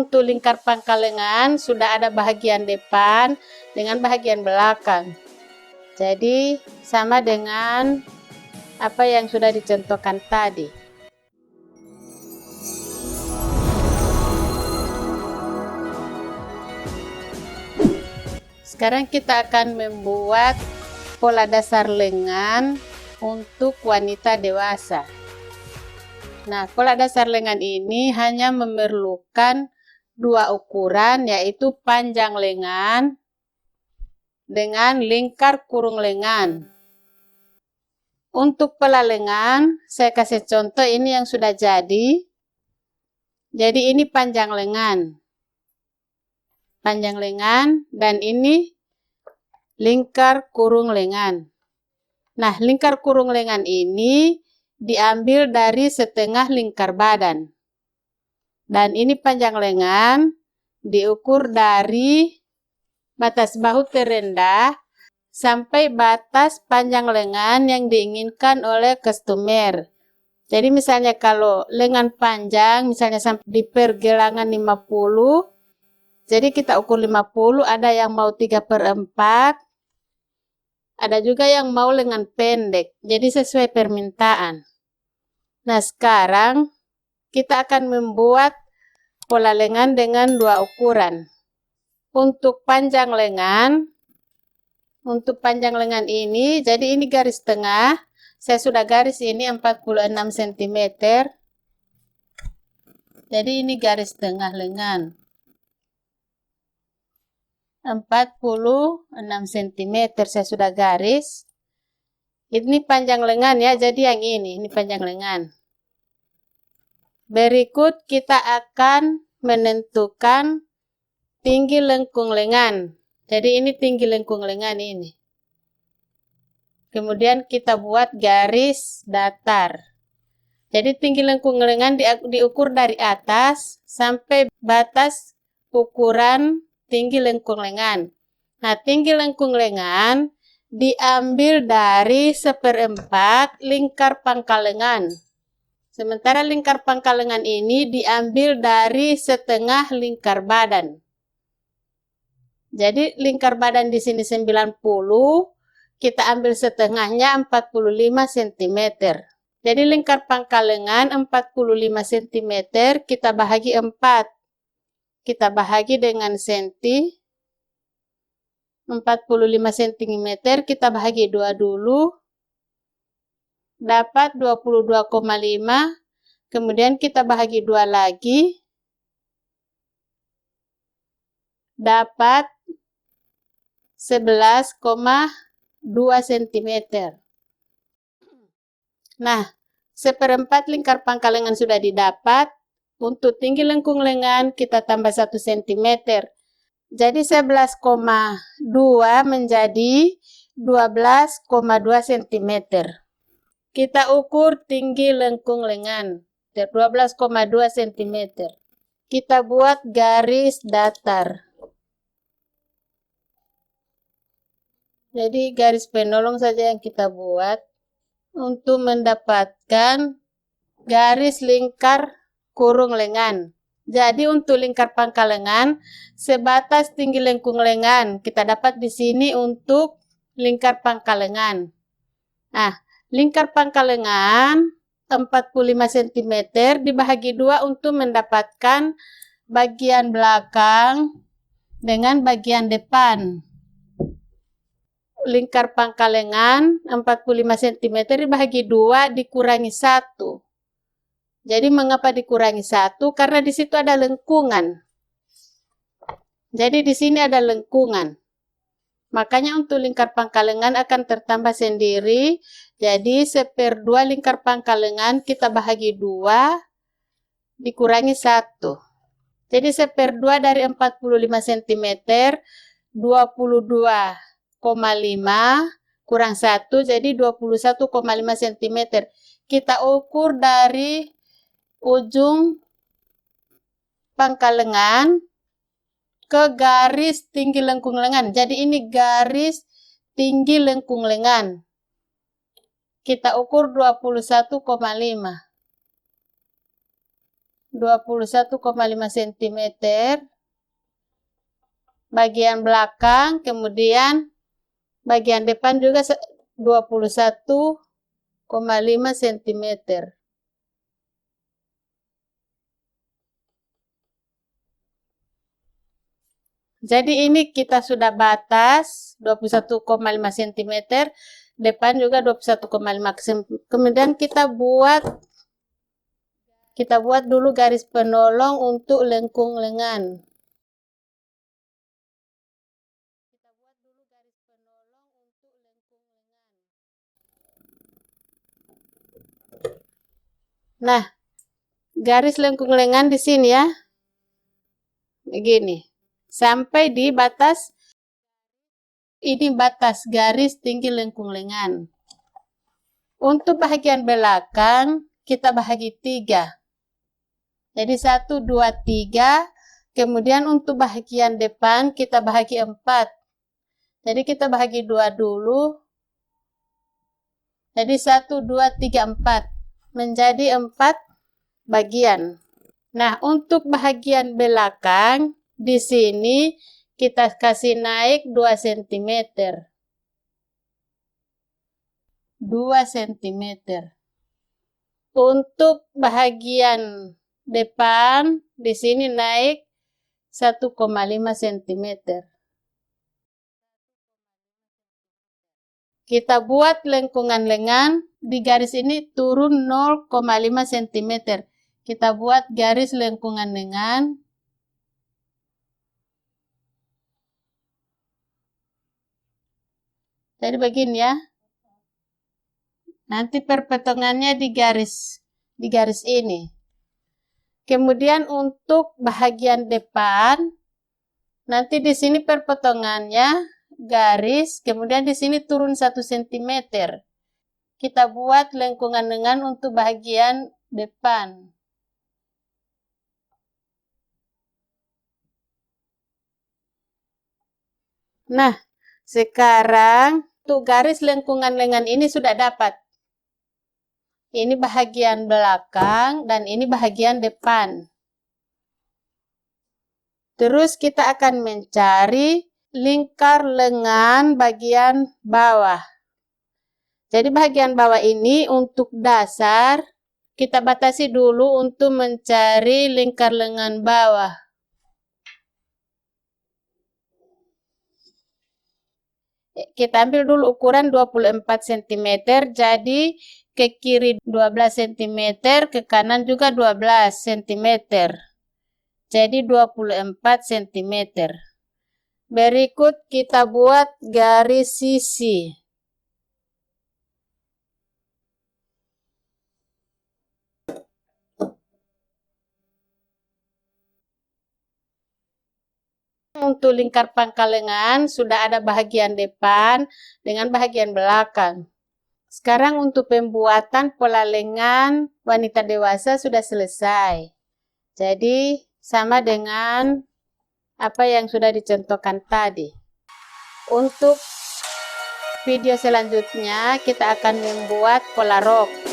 untuk lingkar pangkal lengan sudah ada bagian depan dengan bagian belakang. Jadi sama dengan apa yang sudah dicontohkan tadi. Sekarang kita akan membuat pola dasar lengan untuk wanita dewasa. Nah, pola dasar lengan ini hanya memerlukan dua ukuran, yaitu panjang lengan dengan lingkar kurung lengan. Untuk pola lengan, saya kasih contoh ini yang sudah jadi. Jadi ini panjang lengan. Panjang lengan dan ini lingkar kurung lengan. Nah, lingkar kurung lengan ini diambil dari setengah lingkar badan. Dan ini panjang lengan diukur dari batas bahu terendah sampai batas panjang lengan yang diinginkan oleh customer. Jadi misalnya kalau lengan panjang, misalnya sampai di pergelangan 50, jadi kita ukur 50, ada yang mau 3/4, ada juga yang mau lengan pendek, jadi sesuai permintaan. Nah, sekarang kita akan membuat pola lengan dengan dua ukuran. Untuk panjang lengan ini, jadi ini garis tengah, saya sudah garis ini 46 cm. Jadi ini garis tengah lengan. 46 cm saya sudah garis. Ini panjang lengan ya, jadi yang ini panjang lengan. Berikut kita akan menentukan tinggi lengkung lengan. Jadi ini tinggi lengkung lengan ini. Kemudian kita buat garis datar. Jadi tinggi lengkung lengan diukur dari atas sampai batas ukuran tinggi lengkung lengan. Nah, tinggi lengkung lengan diambil dari 1/4 lingkar pangkal lengan. Sementara lingkar pangkal lengan ini diambil dari setengah lingkar badan. Jadi lingkar badan di sini 90, kita ambil setengahnya 45 cm. Jadi lingkar pangkal lengan 45 cm kita bahagi 4. Kita bahagi dengan senti. 45 cm kita bahagi 2 dulu. Dapat 22,5. Kemudian kita bahagi 2 lagi. Dapat 11,2 cm. Nah, 1/4 lingkar pangkal lengan sudah didapat. Untuk tinggi lengkung lengan kita tambah 1 cm. Jadi 11,2 menjadi 12,2 cm. Kita ukur tinggi lengkung lengan 12,2 cm. Kita buat garis datar. Jadi garis penolong saja yang kita buat untuk mendapatkan garis lingkar kurung lengan. Jadi untuk lingkar pangkal lengan sebatas tinggi lengkung lengan kita dapat di sini untuk lingkar pangkal lengan. Nah, lingkar pangkal lengan 45 cm dibagi 2 untuk mendapatkan bagian belakang dengan bagian depan. Lingkar pangkal lengan 45 cm dibagi 2 dikurangi 1. Jadi mengapa dikurangi 1? Karena di situ ada lengkungan. Jadi di sini ada lengkungan. Makanya untuk lingkar pangkal lengan akan tertambah sendiri. Jadi 1/2 lingkar pangkal lengan kita bahagi 2 dikurangi 1. Jadi 1/2 dari 45 cm 22,5 kurang 1 jadi 21,5 cm. Kita ukur dari ujung pangkal lengan ke garis tinggi lengkung lengan. Jadi ini garis tinggi lengkung lengan. Kita ukur 21,5. 21,5 cm. Bagian belakang, kemudian bagian depan juga 21,5 cm. Jadi ini kita sudah batas 21,5 cm, depan juga 21,5 cm. Kemudian kita buat dulu garis penolong untuk lengkung lengan. Nah, garis lengkung lengan di sini ya. Begini. Sampai di batas, ini batas garis tinggi lengkung lengan. Untuk bagian belakang, kita bahagi 3. Jadi 1, 2, 3. Kemudian untuk bagian depan, kita bahagi 4. Jadi kita bahagi 2 dulu. Jadi 1, 2, 3, 4. Menjadi 4 bagian. Nah, untuk bagian belakang, di sini kita kasih naik 2 cm. 2 cm. Untuk bagian depan, di sini naik 1,5 cm. Kita buat lengkungan lengan, di garis ini turun 0,5 cm. Kita buat garis lengkungan lengan. Jadi begini ya. Nanti perpotongannya di garis ini. Kemudian untuk bagian depan, nanti di sini perpotongannya garis, kemudian di sini turun 1 cm. Kita buat lengkungan lengan untuk bagian depan. Nah, sekarang untuk garis lengkungan lengan ini sudah dapat. Ini bagian belakang dan ini bagian depan. Terus kita akan mencari lingkar lengan bagian bawah. Jadi bagian bawah ini untuk dasar, kita batasi dulu untuk mencari lingkar lengan bawah. Kita ambil dulu ukuran 24 cm, jadi ke kiri 12 cm, ke kanan juga 12 cm. Jadi 24 cm. Berikut kita buat garis sisi. Untuk lingkar pangkal lengan sudah ada bagian depan dengan bagian belakang. Sekarang untuk pembuatan pola lengan wanita dewasa sudah selesai. Jadi sama dengan apa yang sudah dicontohkan tadi. Untuk video selanjutnya kita akan membuat pola rok.